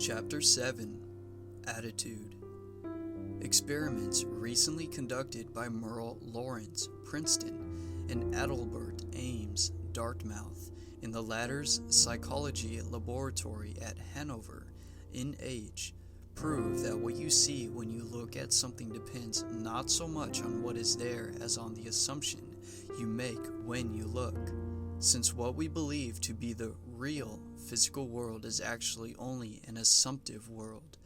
Chapter 7 Attitude. Experiments recently conducted by Merle Lawrence, Princeton, and Adalbert Ames, Dartmouth, in the latter's psychology laboratory at Hanover, NH, prove that what you see when you look at something depends not so much on what is there as on the assumption you make when you look. Since what we believe to be the real physical world is actually only an assumptive world,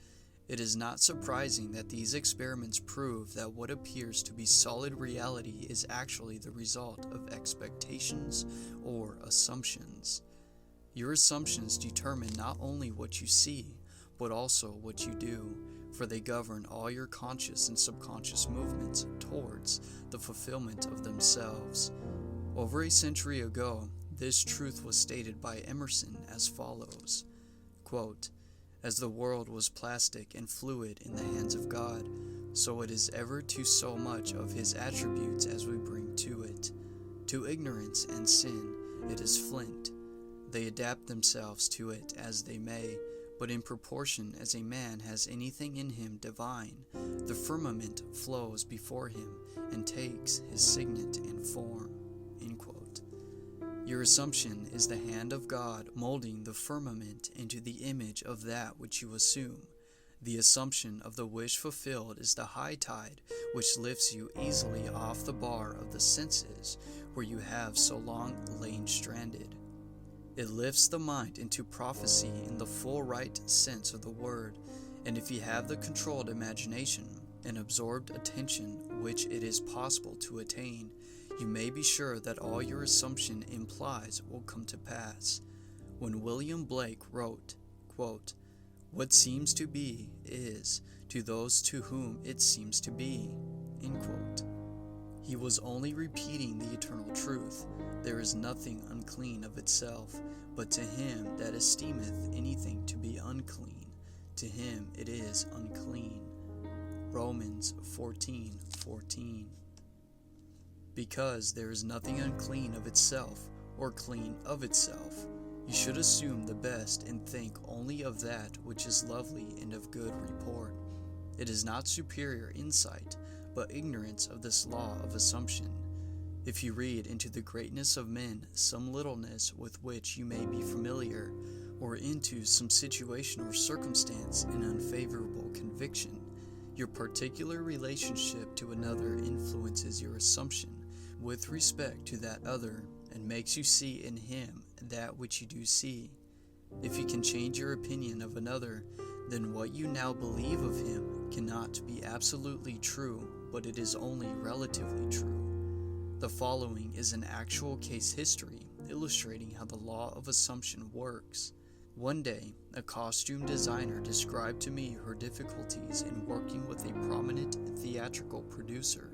it is not surprising that these experiments prove that what appears to be solid reality is actually the result of expectations or assumptions. Your assumptions determine not only what you see, but also what you do, for they govern all your conscious and subconscious movements towards the fulfillment of themselves. Over a century ago, this truth was stated by Emerson as follows, quote, "As the world was plastic and fluid in the hands of God, so it is ever to so much of his attributes as we bring to it. To ignorance and sin it is flint. They adapt themselves to it as they may, but in proportion as a man has anything in him divine, the firmament flows before him and takes his signet and form." End quote. Your assumption is the hand of God molding the firmament into the image of that which you assume. The assumption of the wish fulfilled is the high tide which lifts you easily off the bar of the senses where you have so long lain stranded. It lifts the mind into prophecy in the full right sense of the word, and if you have the controlled imagination and absorbed attention which it is possible to attain, you may be sure that all your assumption implies will come to pass. When William Blake wrote, quote, "What seems to be is to those to whom it seems to be," end quote, he was only repeating the eternal truth. There is nothing unclean of itself, but to him that esteemeth anything to be unclean, to him it is unclean. Romans 14:14. Because there is nothing unclean of itself, or clean of itself, you should assume the best and think only of that which is lovely and of good report. It is not superior insight, but ignorance of this law of assumption. If you read into the greatness of men some littleness with which you may be familiar, or into some situation or circumstance an unfavorable conviction, your particular relationship to another influences your assumption with respect to that other, and makes you see in him that which you do see. If you can change your opinion of another, then what you now believe of him cannot be absolutely true, but it is only relatively true. The following is an actual case history illustrating how the law of assumption works. One day, a costume designer described to me her difficulties in working with a prominent theatrical producer.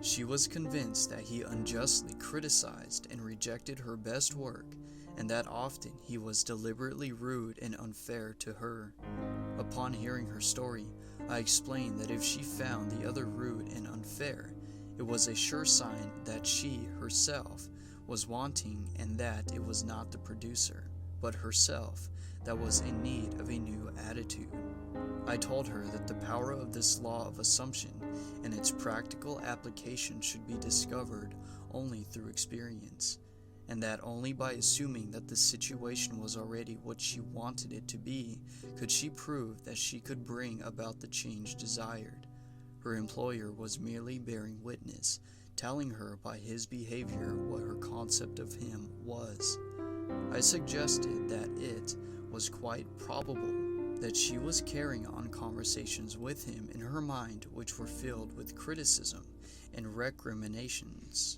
She was convinced that he unjustly criticized and rejected her best work, and that often he was deliberately rude and unfair to her. Upon hearing her story, I explained that if she found the other rude and unfair, it was a sure sign that she, herself, was wanting, and that it was not the producer, but herself, that was in need of a new attitude. I told her that the power of this law of assumption and its practical application should be discovered only through experience, and that only by assuming that the situation was already what she wanted it to be could she prove that she could bring about the change desired. Her employer was merely bearing witness, telling her by his behavior what her concept of him was. I suggested that it was quite probable that she was carrying on conversations with him in her mind which were filled with criticism and recriminations.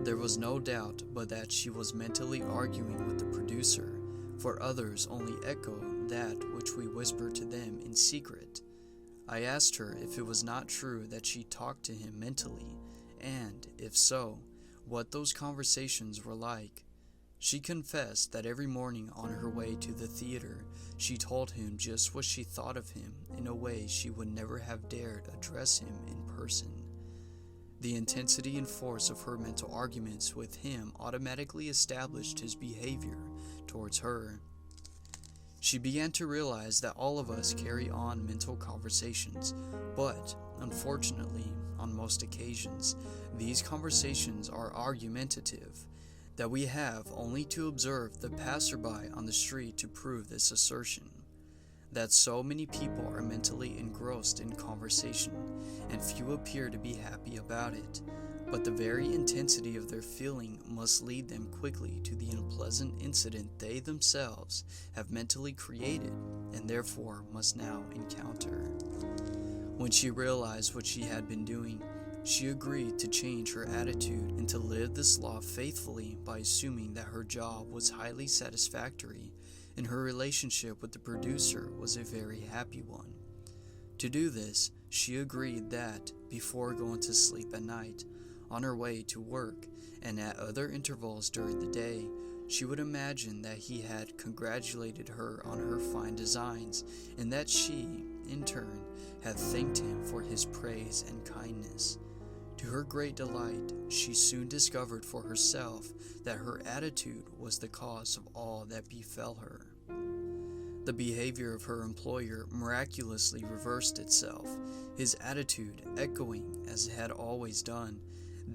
There was no doubt but that she was mentally arguing with the producer, for others only echo that which we whisper to them in secret. I asked her if it was not true that she talked to him mentally, and, if so, what those conversations were like. She confessed that every morning on her way to the theater, she told him just what she thought of him in a way she would never have dared address him in person. The intensity and force of her mental arguments with him automatically established his behavior towards her. She began to realize that all of us carry on mental conversations, but, unfortunately, on most occasions, these conversations are argumentative, that we have only to observe the passerby on the street to prove this assertion. That so many people are mentally engrossed in conversation, and few appear to be happy about it, but the very intensity of their feeling must lead them quickly to the unpleasant incident they themselves have mentally created and therefore must now encounter. When she realized what she had been doing, she agreed to change her attitude and to live this law faithfully by assuming that her job was highly satisfactory and her relationship with the producer was a very happy one. To do this, she agreed that, before going to sleep at night, on her way to work, and at other intervals during the day, she would imagine that he had congratulated her on her fine designs, and that she, in turn, had thanked him for his praise and kindness. To her great delight, she soon discovered for herself that her attitude was the cause of all that befell her. The behavior of her employer miraculously reversed itself, his attitude echoing, as it had always done,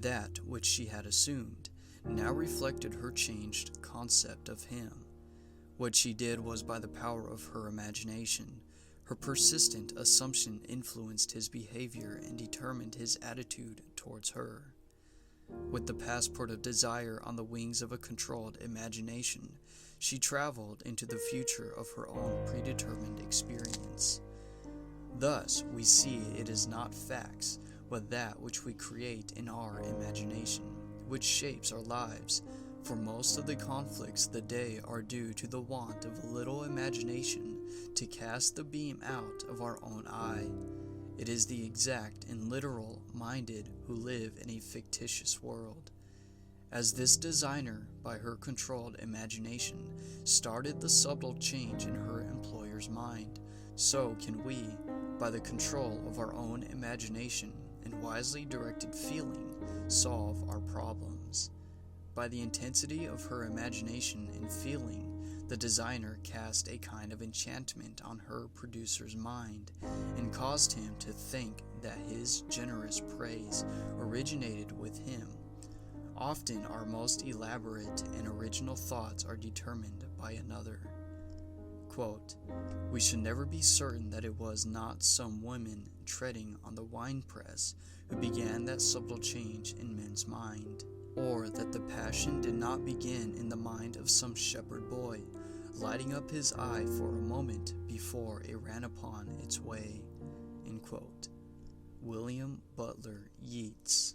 that which she had assumed, now reflected her changed concept of him. What she did was by the power of her imagination. Her persistent assumption influenced his behavior and determined his attitude towards her. With the passport of desire on the wings of a controlled imagination, she traveled into the future of her own predetermined experience. Thus, we see it is not facts, but that which we create in our imagination, which shapes our lives. For most of the conflicts of the day are due to the want of a little imagination to cast the beam out of our own eye. It is the exact and literal minded who live in a fictitious world. As this designer, by her controlled imagination, started the subtle change in her employer's mind, so can we, by the control of our own imagination and wisely directed feeling, solve our problems. By the intensity of her imagination and feeling, the designer cast a kind of enchantment on her producer's mind and caused him to think that his generous praise originated with him. Often our most elaborate and original thoughts are determined by another. Quote, "We should never be certain that it was not some woman treading on the winepress who began that subtle change in men's mind, or that the passion did not begin in the mind of some shepherd boy, lighting up his eye for a moment before it ran upon its way." End quote. William Butler Yeats.